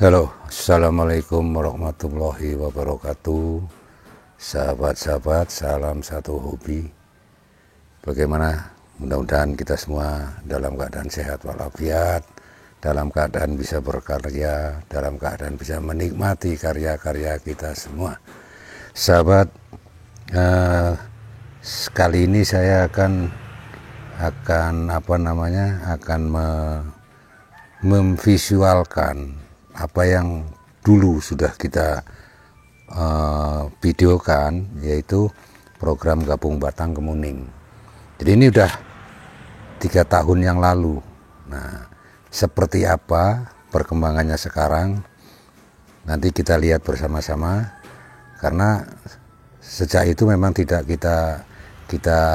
Halo, assalamualaikum warahmatullahi wabarakatuh. Sahabat-sahabat, salam satu hobi. Bagaimana? Mudah-mudahan kita semua dalam keadaan sehat walafiat, dalam keadaan bisa berkarya, dalam keadaan bisa menikmati karya-karya kita semua. Sahabat, kali ini saya akan memvisualkan apa yang dulu sudah kita videokan, yaitu program Gabung Batang Kemuning. Jadi ini udah 3 tahun yang lalu. Nah, seperti apa perkembangannya sekarang, nanti kita lihat bersama-sama, karena sejak itu memang tidak kita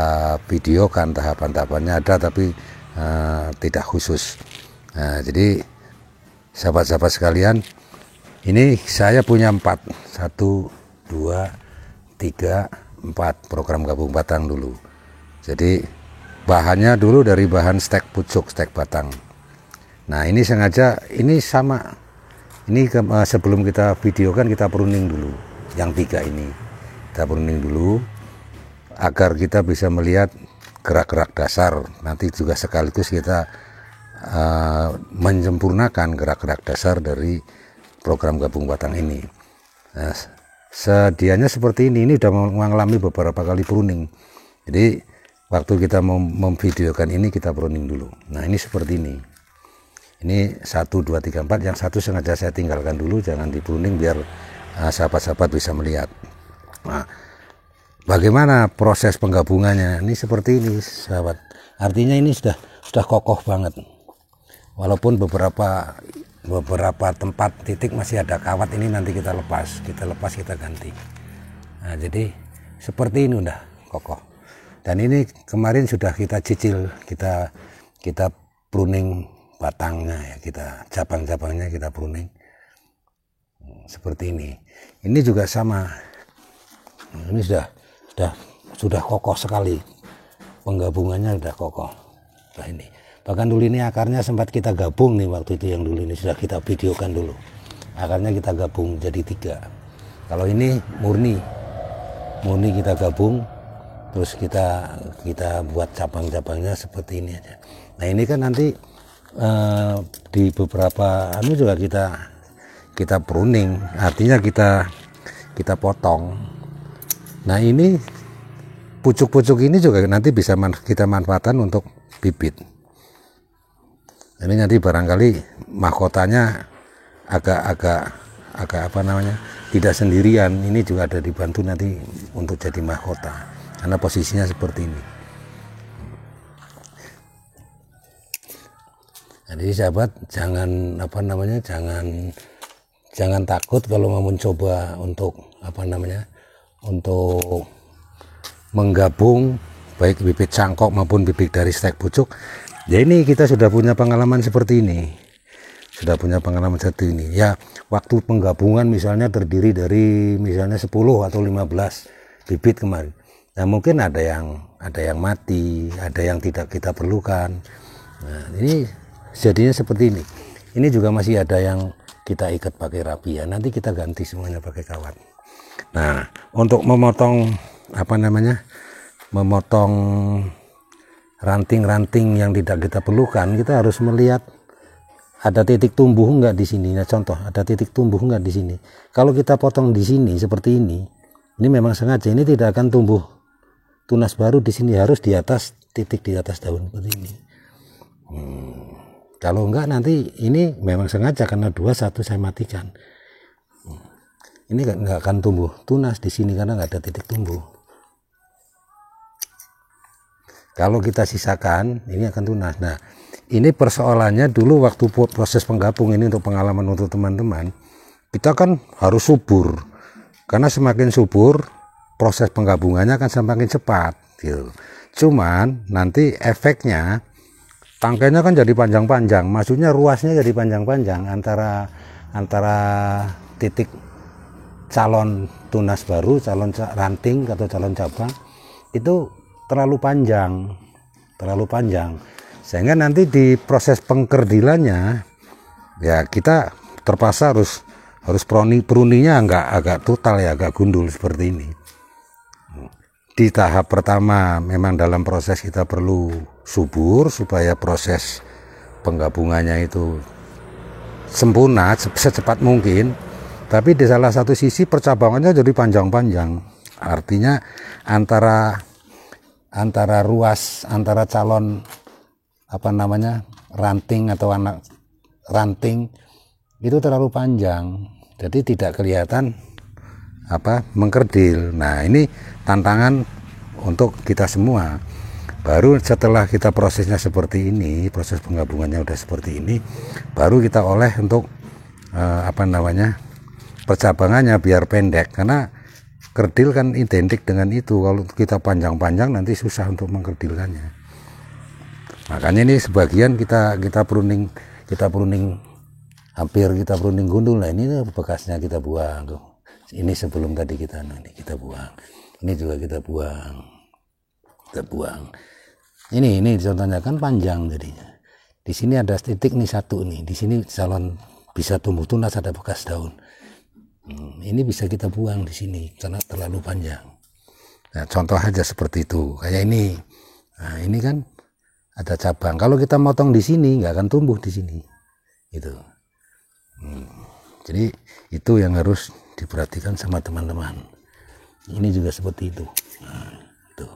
videokan tahapan-tahapannya ada, tapi tidak khusus. Nah, jadi sahabat-sahabat sekalian, ini saya punya 4, 1, 2, 3, 4 program Gabung Batang dulu. Jadi bahannya dulu dari bahan stek pucuk, stek batang. Nah, ini sengaja, ini sama, ini sebelum kita videokan kita pruning dulu. Yang 3 ini kita pruning dulu agar kita bisa melihat gerak-gerak dasar. Nanti juga sekaligus kita menyempurnakan gerak-gerak dasar dari program Gabung Batang ini. Nah, sedianya seperti ini udah mengalami beberapa kali pruning. Jadi waktu kita memvideokan ini kita pruning dulu. Nah, ini seperti ini. Ini 1, 2, 3, 4. Yang satu sengaja saya tinggalkan dulu, jangan di pruning biar sahabat-sahabat bisa melihat. Nah, bagaimana proses penggabungannya? Ini seperti ini, sahabat. Artinya ini sudah kokoh banget. Walaupun beberapa tempat titik masih ada kawat, ini nanti kita lepas kita ganti. Nah, jadi seperti ini udah kokoh. Dan ini kemarin sudah kita cicil, kita pruning batangnya ya, kita cabang-cabangnya kita pruning seperti ini. Ini juga sama. Ini sudah kokoh sekali. Penggabungannya sudah kokoh. Nah, ini. Bahkan dulu ini akarnya sempat kita gabung nih, waktu itu yang dulu ini sudah kita videokan dulu. Akarnya kita gabung jadi 3. Kalau ini murni kita gabung, terus kita buat cabang-cabangnya seperti ini aja. Nah, ini kan nanti di beberapa juga kita pruning, artinya kita potong. Nah, ini pucuk-pucuk ini juga nanti bisa kita manfaatkan untuk bibit. Ini nanti barangkali mahkotanya agak tidak sendirian. Ini juga ada dibantu nanti untuk jadi mahkota, karena posisinya seperti ini. Jadi sahabat, jangan takut kalau mau mencoba untuk untuk menggabung baik bibit cangkok maupun bibit dari stek pucuk. Ya, ini kita sudah punya pengalaman seperti ini. Ya, waktu penggabungan misalnya terdiri dari misalnya 10 atau 15 bibit kemarin. Nah, mungkin ada yang mati, ada yang tidak kita perlukan. Nah, ini jadinya seperti ini. Ini juga masih ada yang kita ikat pakai rapia. Nanti kita ganti semuanya pakai kawat. Nah, untuk memotong ranting-ranting yang tidak kita perlukan, kita harus melihat ada titik tumbuh enggak di sini. Nah, contoh, ada titik tumbuh enggak di sini. Kalau kita potong di sini seperti ini memang sengaja, ini tidak akan tumbuh tunas baru di sini, harus di atas titik, di atas daun seperti ini. Kalau enggak nanti ini memang sengaja, karena 2-1 saya matikan. Ini enggak akan tumbuh tunas di sini karena enggak ada titik tumbuh. Kalau kita sisakan, ini akan tunas. Nah, ini persoalannya dulu waktu proses penggabung ini, untuk pengalaman untuk teman-teman, kita kan harus subur. Karena semakin subur, proses penggabungannya akan semakin cepat. Gitu. Cuman nanti efeknya, tangkainya kan jadi panjang-panjang. Maksudnya ruasnya jadi panjang-panjang antara titik calon tunas baru, calon ranting atau calon cabang, itu terlalu panjang, sehingga nanti di proses pengkerdilannya ya kita terpaksa harus pruninya agak total ya, agak gundul seperti ini. Di tahap pertama memang dalam proses kita perlu subur supaya proses penggabungannya itu sempurna secepat mungkin. Tapi di salah satu sisi percabangannya jadi panjang-panjang. Artinya antara ruas antara calon ranting atau anak ranting itu terlalu panjang. Jadi tidak kelihatan mengkerdil. Nah, ini tantangan untuk kita semua. Baru setelah kita prosesnya seperti ini, proses penggabungannya udah seperti ini, baru kita oleh untuk percabangannya biar pendek, karena kerdil kan identik dengan itu. Kalau kita panjang-panjang nanti susah untuk mengkerdilkannya. Makanya ini sebagian kita pruning hampir kita pruning gundul. Nah, ini bekasnya kita buang tuh. Ini sebelum tadi kita buang. Ini juga kita buang. Ini contohnya kan panjang jadinya. Di sini ada titik nih satu nih. Di sini calon bisa tumbuh tunas, ada bekas daun. Ini bisa kita buang di sini karena terlalu panjang. Nah, contoh aja seperti itu. Kayak ini. Nah, ini kan ada cabang. Kalau kita motong di sini nggak akan tumbuh di sini. Itu. Jadi itu yang harus diperhatikan sama teman-teman. Ini juga seperti itu. Nah, itu.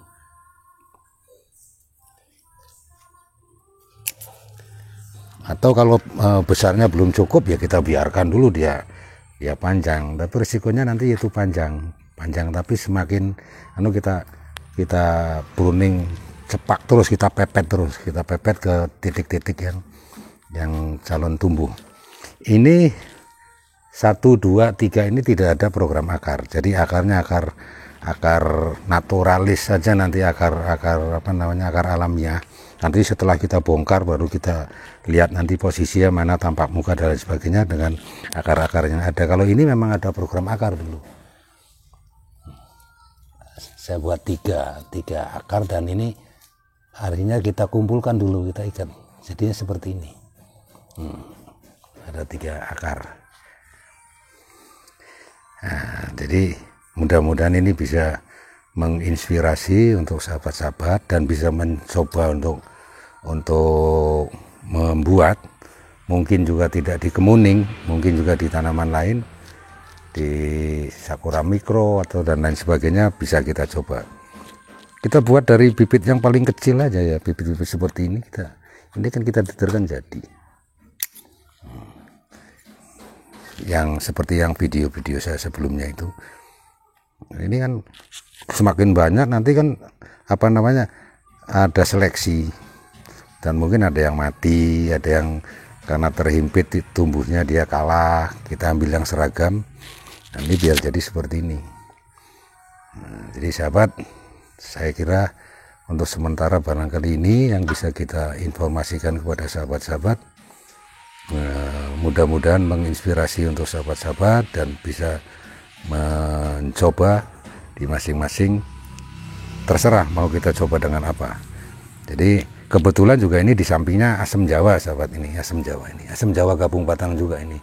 Atau kalau besarnya belum cukup ya kita biarkan dulu dia panjang. Tapi risikonya nanti itu panjang. Tapi semakin kita pruning cepak terus, kita pepet ke titik-titik yang calon tumbuh. Ini 1, 2, 3 ini tidak ada program akar. Jadi akarnya akar naturalis saja, nanti akar alamiah. Nanti setelah kita bongkar baru kita lihat nanti posisinya mana, tampak muka dan lain sebagainya dengan akar-akar yang ada. Kalau ini memang ada program akar dulu. Saya buat tiga akar, dan ini akhirnya kita kumpulkan dulu, kita ikat. Jadinya seperti ini. Ada 3 akar. Nah, jadi mudah-mudahan ini bisa menginspirasi untuk sahabat-sahabat dan bisa mencoba untuk membuat, mungkin juga tidak di kemuning, mungkin juga di tanaman lain, di sakura mikro atau dan lain sebagainya, bisa kita coba. Kita buat dari bibit yang paling kecil aja ya, bibit-bibit seperti ini kan kita diterkan jadi. Yang seperti yang video-video saya sebelumnya itu, ini kan semakin banyak nanti kan ada seleksi, dan mungkin ada yang mati, ada yang karena terhimpit tumbuhnya dia kalah, kita ambil yang seragam. Nah, ini biar jadi seperti ini. Nah, jadi sahabat, saya kira untuk sementara barangkali ini yang bisa kita informasikan kepada sahabat-sahabat. Mudah-mudahan menginspirasi untuk sahabat-sahabat dan bisa mencoba di masing-masing, terserah mau kita coba dengan apa. Jadi kebetulan juga ini di sampingnya asam jawa, sahabat, ini asam jawa gabung batang juga ini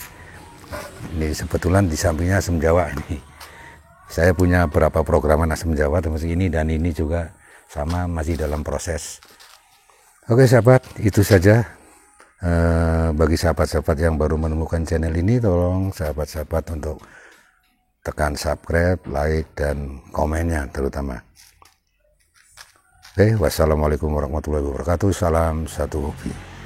kebetulan di sampingnya asam jawa ini. Saya punya beberapa programan asam jawa termasuk ini, dan ini juga sama masih dalam proses. Oke sahabat, itu saja. Bagi sahabat-sahabat yang baru menemukan channel ini, tolong sahabat-sahabat untuk tekan subscribe, like, dan komennya terutama. Oke, wassalamualaikum warahmatullahi wabarakatuh. Salam satu hobi.